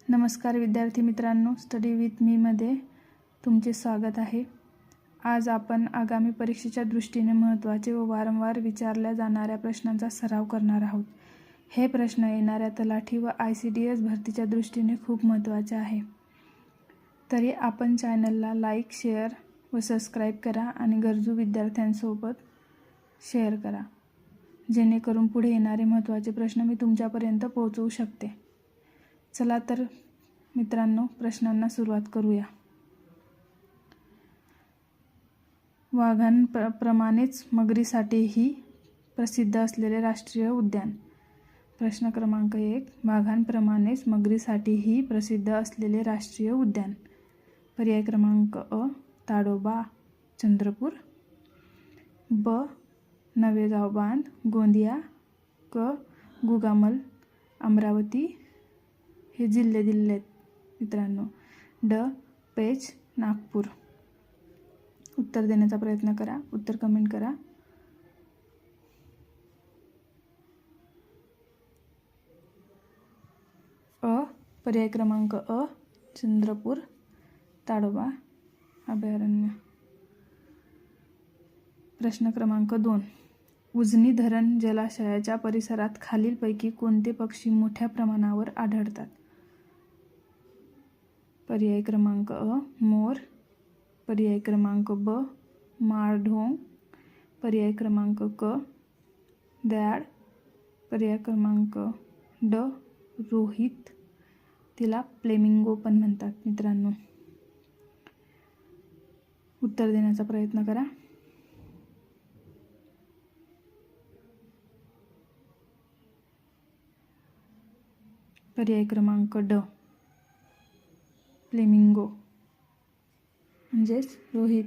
नमस्कार विद्यार्थी मित्रांनो, स्टडी विथ मी मध्ये तुमचे स्वागत आहे। आज आपण आगामी परीक्षेच्या दृष्टीने महत्त्वाचे व वारंवार विचारल्या जाणाऱ्या प्रश्नांचा सराव करणार आहोत। हे प्रश्न येणाऱ्या तलाठी व ICDS भरतीच्या दृष्टीने खूप महत्त्वाचे आहे। तरी आपण चॅनलला लाईक, शेअर व सबस्क्राईब करा आणि गरजू विद्यार्थ्यांसोबत शेअर करा, जेणेकरून पुढे येणारे महत्त्वाचे प्रश्न मी तुमच्यापर्यंत पोहोचवू शकते। चला तर मित्रांनो, प्रश्नांना सुरुवात करूया। वाघांप्रमाणेच मगरीसाठीही प्रसिद्ध असलेले राष्ट्रीय उद्यान। प्रश्न क्रमांक 1, वाघांप्रमाणेच मगरीसाठीही प्रसिद्ध असलेले राष्ट्रीय उद्यान। पर्याय क्रमांक अ, ताडोबा चंद्रपूर, ब, नवेगाव बांध गोंदिया, क, गुगामल अमरावती हे जिल्हे दिलेले आहेत मित्रांनो, ड, पेच नागपूर। उत्तर देण्याचा प्रयत्न करा, उत्तर कमेंट करा। अ, पर्याय क्रमांक अ, चंद्रपूर ताडोबा अभयारण्य। प्रश्न क्रमांक 2, उजनी धरण जलाशयाच्या परिसरात खालीलपैकी कोणते पक्षी मोठ्या प्रमाणावर आढळतात? पर्याय क्रमांक अ, मोर, पर्याय क्रमांक ब, माळढोंग, पर्याय क्रमांक क, दयाळ, पर्याय क्रमांक ड, रोहित। तिला फ्लेमिंगो पण म्हणतात मित्रांनो। उत्तर देण्याचा प्रयत्न करा। पर्याय क्रमांक ड, फ्लेमिंगो म्हणजेच रोहित।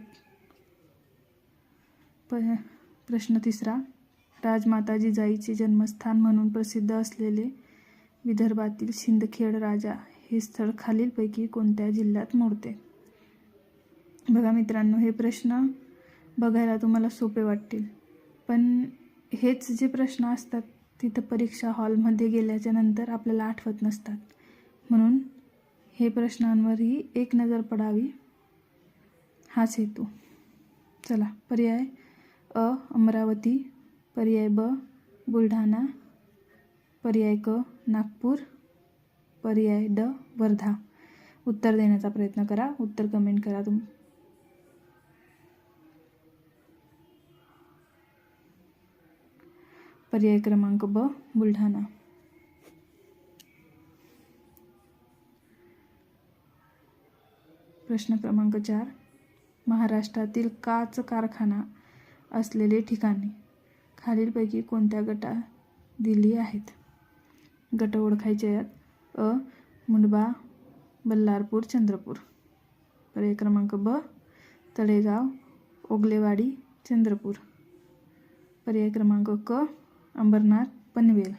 प्रश्न 3, राजमाता जिजाईचे जन्मस्थान म्हणून प्रसिद्ध असलेले विदर्भातील सिंदखेड राजा हे स्थळ खालीलपैकी कोणत्या जिल्ह्यात मोडते? बघा मित्रांनो, हे प्रश्न बघायला तुम्हाला सोपे वाटतील, पण हेच जे प्रश्न असतात तिथं परीक्षा हॉलमध्ये गेल्याच्या नंतर आपल्याला आठवत नसतात, म्हणून हे प्रश्नांवरही एक नजर पडावी हाच हेतू। चला, पर्याय अ, अमरावती, पर्याय ब, बुलढाणा, पर्याय क, नागपूर, पर्याय ड, वर्धा। उत्तर देण्याचा प्रयत्न करा, उत्तर कमेंट करा तुम्ही। पर्याय क्रमांक ब, बुलढाणा। प्रश्न क्रमांक 4, महाराष्ट्रातील काच कारखाना असलेले ठिकाणे खालीलपैकी कोणत्या गटात दिली आहेत? गट ओळखायचे आहेत। अ, मुंडबा, बल्लारपूर, चंद्रपूर, पर्याय क्रमांक ब, तळेगाव, ओगलेवाडी, चंद्रपूर, पर्याय क्रमांक क, अंबरनाथ, पनवेल,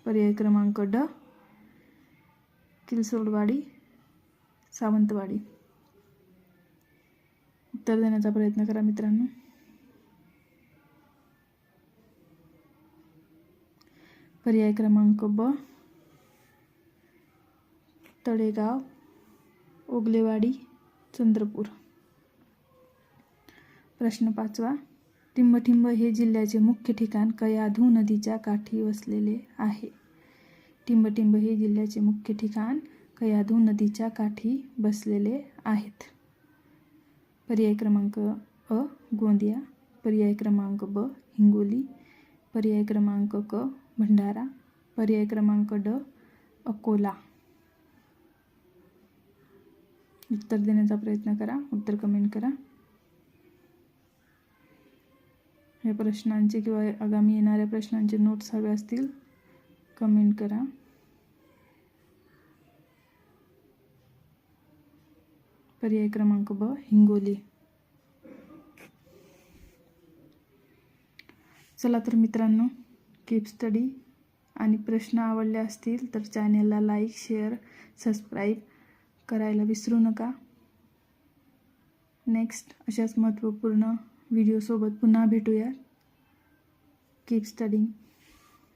पर्याय क्रमांक ड, किलसोडवाडी, सावंतवाडी। उत्तर देण्याचा प्रयत्न करा मित्रांनो। पर्याय क्रमांक ब, तळेगाव, ओगलेवाडी, चंद्रपूर। प्रश्न 5, टिंबटिंब हे जिल्ह्याचे मुख्य ठिकाण कयाधू नदीच्या काठी वसलेले आहे। टिंबटिंब हे जिल्ह्याचे मुख्य ठिकाण कयाधू नदीच्या काठी बसलेले आहेत। पर्याय क्रमांक अ, गोंदिया, पर्याय क्रमांक ब, हिंगोली, पर्याय क्रमांक क, भंडारा, पर्याय क्रमांक ड, अकोला। उत्तर देण्याचा प्रयत्न करा, उत्तर कमेंट करा। या प्रश्नांचे किंवा आगामी येणाऱ्या प्रश्नांचे नोट्स हवे असतील कमेंट करा। पर्याय क्रमांक ब, हिंगोली। चला तर मित्रांनो, कीप स्टडी आणि प्रश्न आवडले असतील तर चॅनेलला लाईक, शेअर, सबस्क्राईब करायला विसरू नका। नेक्स्ट अशाच महत्त्वपूर्ण व्हिडिओसोबत पुन्हा भेटूया। Keep studying.